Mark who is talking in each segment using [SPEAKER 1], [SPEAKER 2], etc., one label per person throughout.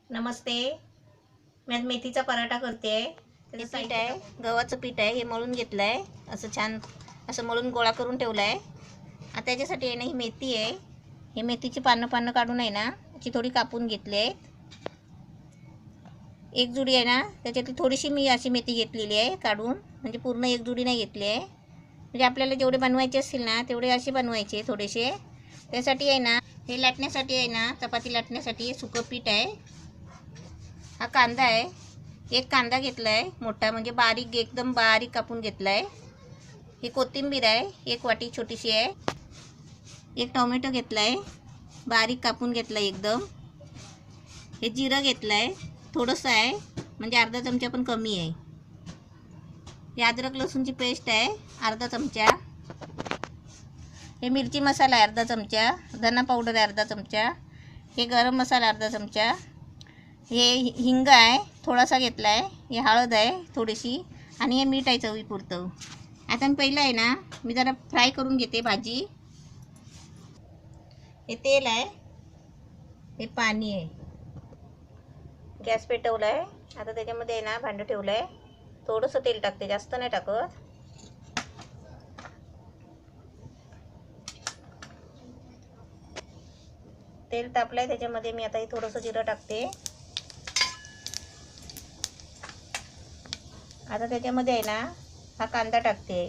[SPEAKER 1] नमस्ते. मी आज मेथीचा पराठा करते आहे.
[SPEAKER 2] हे पीठ आहे, गव्हाचं पीठ आहे, हे मळून घेतलं आहे. असं छान असं मळून गोळा करून ठेवला आहे. आता त्याच्यासाठी आहे ना ही मेथी आहे. हे मेथीची पानं काढून आहे ना याची थोडी कापून घेतली आहेत. एक जुडी आहे ना त्याच्यातली थोडीशी मी अशी मेथी घेतलेली आहे काढून, म्हणजे पूर्ण एक जुडी नाही घेतली आहे. म्हणजे आपल्याला जेवढे बनवायचे असतील ना तेवढे असे बनवायचे थोडेसे. त्यासाठी आहे ना हे लाटण्यासाठी आहे ना, चपाती लाटण्यासाठी सुकं पीठ आहे. हा कांदा आहे, एक कांदा घेतला आहे मोठा, म्हणजे बारीक एकदम बारीक कापून घेतला आहे. ही कोथिंबीर आहे, एक वाटी छोटीशी आहे. एक टोमॅटो घेतला आहे, बारीक कापून घेतला एकदम. हे जिरं घेतलं आहे, थोडंसं आहे, म्हणजे अर्धा चमचा पण कमी आहे. हे अद्रक लसूणची पेस्ट आहे अर्धा चमचा. हे मिरची मसाला आहे अर्धा चमचा. धना पावडर आहे अर्धा चमचा. हे गरम मसाला अर्धा चमचा. हे हिंग आहे थोडासा घेतला आहे. हे हळद आहे थोडीशी, आणि हे मीठ आहे चवीपुरतं. आता मी पहिलं आहे ना मी जरा फ्राय करून घेते भाजी. हे तेल आहे, हे पाणी आहे. गॅस पेटवला आहे. आता त्याच्यामध्ये आहे ना भांडं ठेवलं आहे. थोडंसं तेल टाकते, जास्त नाही टाकत. तेल तापलं आहे, त्याच्यामध्ये मी आता हे थोडंसं जिरं टाकते. आता त्याच्यामध्ये आहे ना हा कांदा टाकते.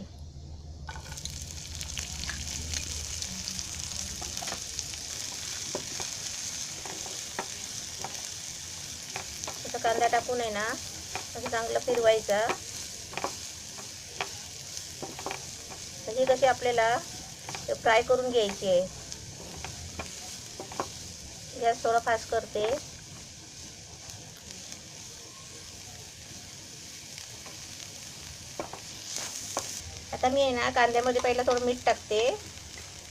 [SPEAKER 2] आता कांदा टाकून आहे ना असं चांगलं फिरवायचा. म्हणजे कशी आपल्याला फ्राय करून घ्यायची आहे. गॅस थोडा फास्ट करते. आता मी आहे ना कांद्यामध्ये पहिला थोडं मीठ टाकते,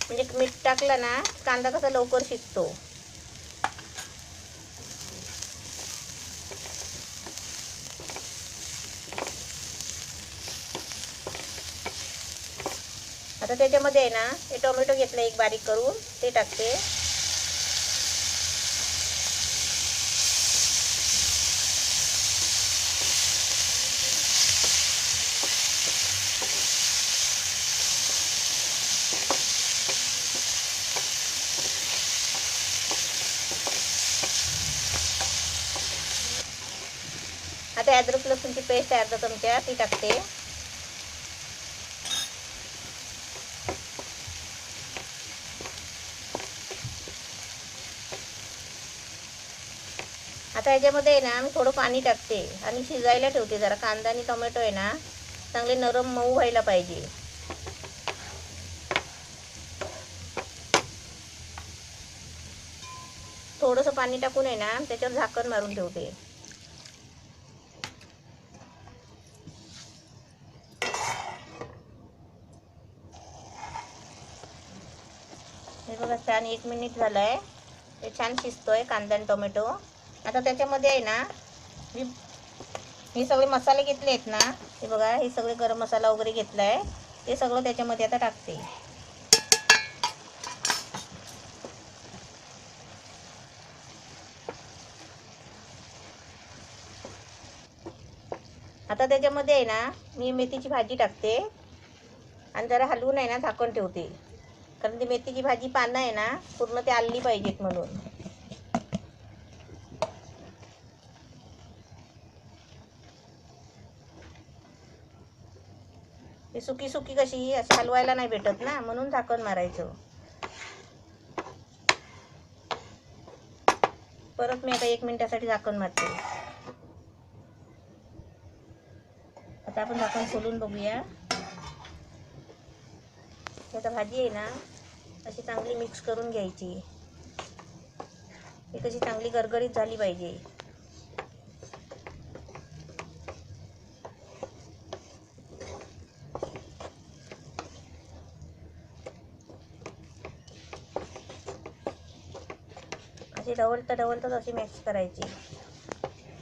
[SPEAKER 2] म्हणजे मीठ टाकलं ना कांदा कसा लवकर शिजतो. आता त्याच्यामध्ये आहे ना हे टोमॅटो घेतलं एक बारीक करून, ते टाकते. आता अद्रक लसूणची पेस्ट आहे अर्धा चमचा, ती टाकते. आता याच्यामध्ये आहे ना मी थोडं पाणी टाकते आणि शिजायला ठेवते. जरा कांदा आणि टोमॅटो आहे ना चांगले नरम मऊ व्हायला पाहिजे. थोडंसं पाणी टाकून आहे ना त्याच्यावर झाकण मारून ठेवते. हे बघा छान 1 मिनिट झालं आहे. ते छान शिजतोय कांदा आणि टोमॅटो. आता त्याच्यामध्ये आहे ना मी हे सगळे मसाले घेतले आहेत ना, हे बघा हे सगळे गरम मसाला वगैरे घेतला आहे, ते सगळं त्याच्यामध्ये आता टाकते. आता त्याच्यामध्ये आहे ना मी मेथीची भाजी टाकते आणि जरा हलवून आहे ना झाकण ठेवते, कारण ती मेथीची भाजी पानं आहे ना पूर्ण ते आलली पाहिजेत म्हणून. ती सुकी सुकी कशी अशी हलवायला नाही भेटत ना, म्हणून झाकण मारायचं. परत मी आता 1 मिनिटासाठी झाकण मारते. आता आपण झाकण खोलून बघूया. आता भाजी आहे ना अशी चांगली मिक्स करून घ्यायची. ही कशी चांगली गरगरीत झाली पाहिजे. अशी ढवळता अशी मिक्स करायची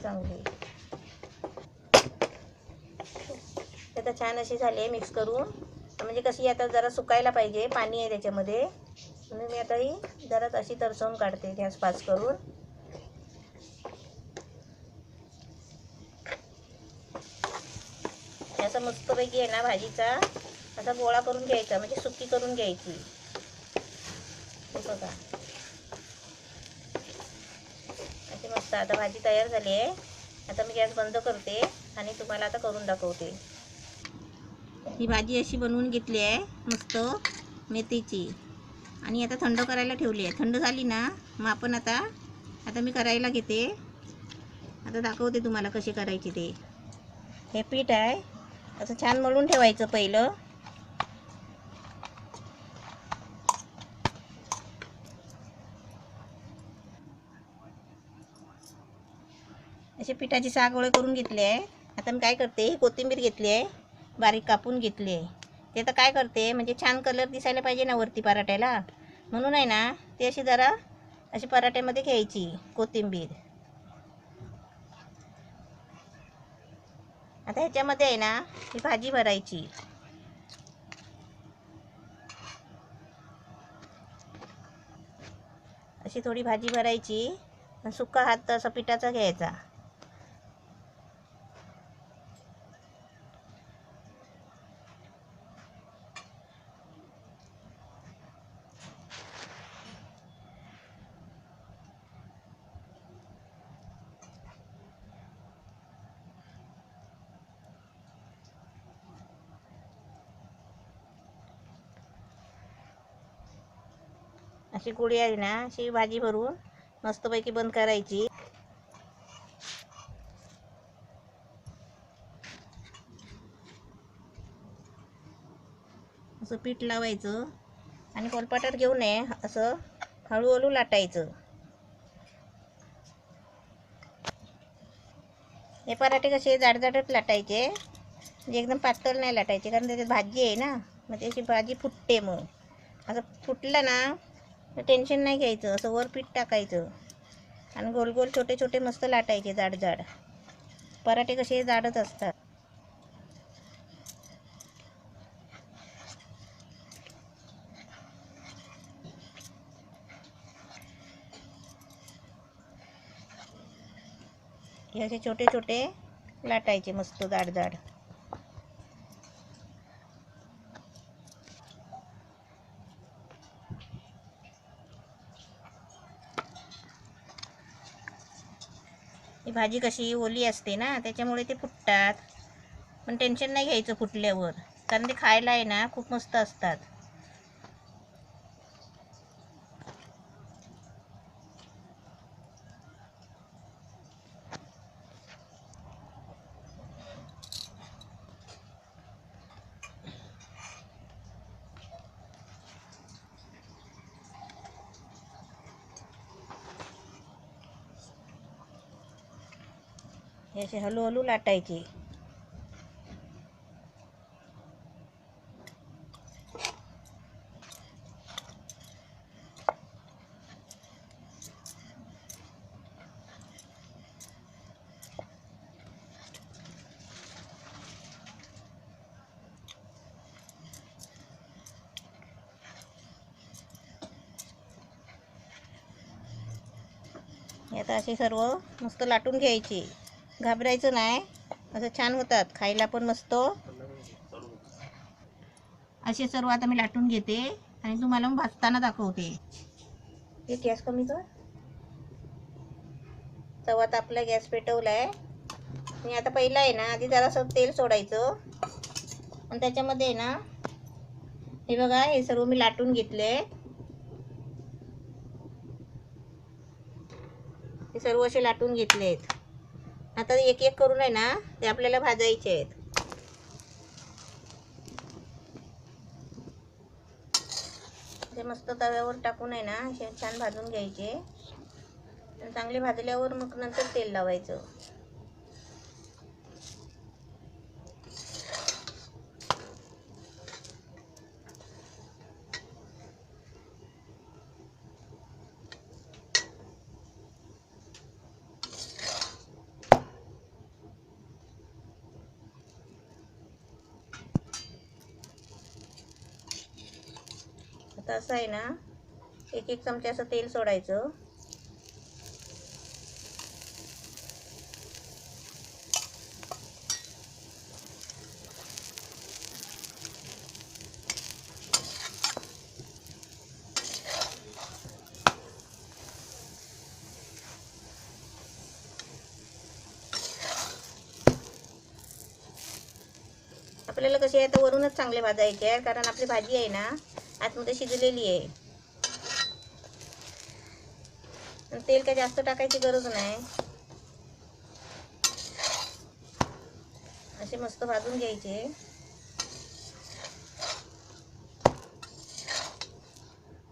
[SPEAKER 2] चांगली. आता छान अशी झाली आहे मिक्स करून. म्हणजे कशी आता जरा सुकायला पाहिजे, पाणी आहे त्याच्यामध्ये, म्हणून मी आता ही जरा अशी तरसवून काढते गॅस फास्ट करून. असा मस्तपैकी आहे ना भाजीचा असा गोळा करून घ्यायचा, म्हणजे सुकी करून घ्यायची. हे बघा अशी मस्त. आता भाजी तयार झाली आहे. आता मी गॅस बंद करते आणि तुम्हाला आता करून दाखवते. ही भाजी अशी बनवून घेतली आहे मस्त मेथीची, आणि आता थंड करायला ठेवली आहे. थंड झाली ना मग आपण आता मी करायला घेते. आता दाखवते तुम्हाला कशी करायची ते. हे पीठ आहे असं छान मळून ठेवायचं पहिलं. असे पिठाची 6 गोळे करून घेतले आहे. आता मी काय करते, ही कोथिंबीर घेतली आहे, बारीक कापून घेतली आहे. ते तर काय करते, म्हणजे छान कलर दिसायला पाहिजे ना वरती पराठ्याला, म्हणून आहे ना ते अशी जरा अशी पराठ्यामध्ये घ्यायची कोथिंबीर. आता ह्याच्यामध्ये आहे ना ही भाजी भरायची. अशी थोडी भाजी भरायची. सुका हात असा पिठाचा घ्यायचा. अशी गोळी आहे ना अशी भाजी भरून मस्तपैकी बंद करायची. असं पीठ लावायचं आणि कोलपाटात घेऊन नये असं हळूहळू लाटायचं. हे पराठे कसे जाडजाडच लाटायचे, म्हणजे एकदम पातळ नाही लाटायचे, कारण त्याच्यात भाजी आहे ना, मग त्याची भाजी फुटते. मग असं फुटलं ना तर टेन्शन नाही घ्यायचं. असं वर पीठ टाकायचं आणि गोल गोल छोटे छोटे मस्त लाटायचे जाड. पराठे कसे जाडच असतात. हे असे छोटे छोटे लाटायचे मस्त जाड. ही भाजी कशी ओली असते ना त्याच्यामुळे ते फुटतात, पण टेन्शन नाही घ्यायचं फुटल्यावर, कारण ते खायला आहे ना खूप मस्त असतात. हे असे हळूहळू लाटायचे. हे आता असे सर्व मस्त लाटून घ्यायचे. घाबरायचं नाही, असं छान होतात खायला पण मस्त. असे सर्व आता मी लाटून घेते आणि तुम्हाला मग भाजताना दाखवते. हे गॅस कमी कर. तवा तापला, गॅस पेटवलाय. मी आता पहिला आहे ना आधी जरासं तेल सोडायचं आणि त्याच्यामध्ये आहे ना हे बघा हे सर्व मी लाटून घेतले. हे सर्व असे लाटून घेतले आहेत. आता एक एक करून आहे ना ते आपल्याला भाजायचे आहेत. ते मस्त तव्यावर टाकून आहे ना असे छान भाजून घ्यायचे. आणि चांगले भाजल्यावर मग नंतर तेल लावायचं. आता असं आहे ना एक एक चमचा असं तेल सोडायचं. आपल्याला कशी आहे तर वरूनच चांगले भाजायचे आहे, कारण आपली भाजी आहे ना आतमध्ये शिजलेली आहे. आणि तेल काय जास्त टाकायची गरज नाही. असे मस्त भाजून घ्यायचे.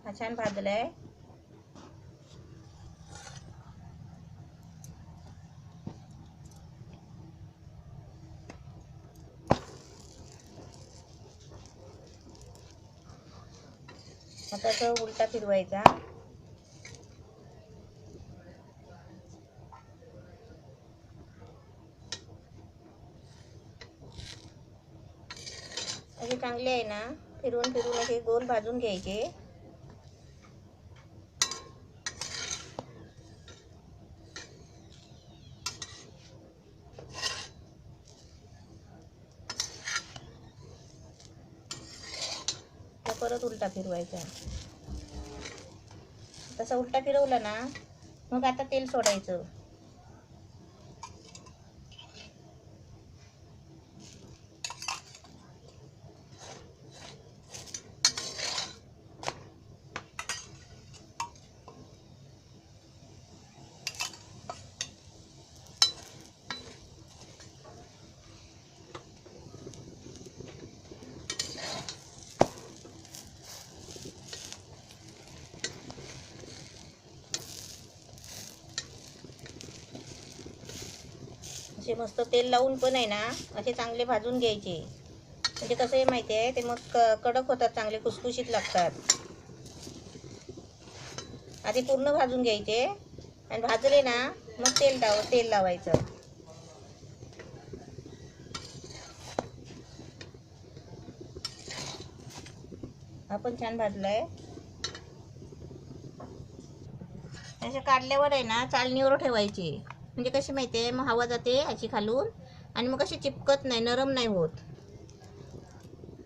[SPEAKER 2] हा छान भाजलाय. आता तो उलटा फिरवायचा. असे चांगले आहे ना फिरवून फिरवून असे गोल भाजून घ्यायचे. परत उलटा फिरवायचा. तसा उलटा फिरवला ना मग आता तेल सोडायचं. असे मस्त तेल लावून पण आहे ना असे चांगले भाजून घ्यायचे. म्हणजे कसं आहे माहिती आहे ते मग कडक होतात, चांगले खुसखुशीत लागतात. आधी पूर्ण भाजून घ्यायचे आणि भाजले ना मग तेल लावायचं. हा पण छान भाजलाय. असे काढल्यावर आहे ना चाळणीवर ठेवायचे. म्हणजे कशी माहिती आहे मग हवा जाते अशी खालून आणि मग अशी चिपकत नाही, नरम नाही होत.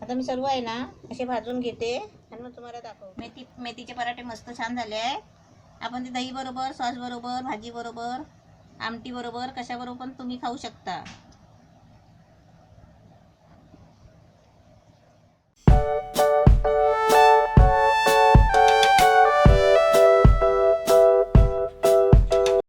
[SPEAKER 2] आता मी सर्व आहे ना असे भाजून घेते आणि मग तुम्हाला दाखवते. मेथीचे पराठे मस्त छान झाले आहे. आपण ते दही बरोबर, सॉस बरोबर, भाजी बरोबर, आमटी बरोबर, कशाबरोबर पण तुम्ही खाऊ शकता.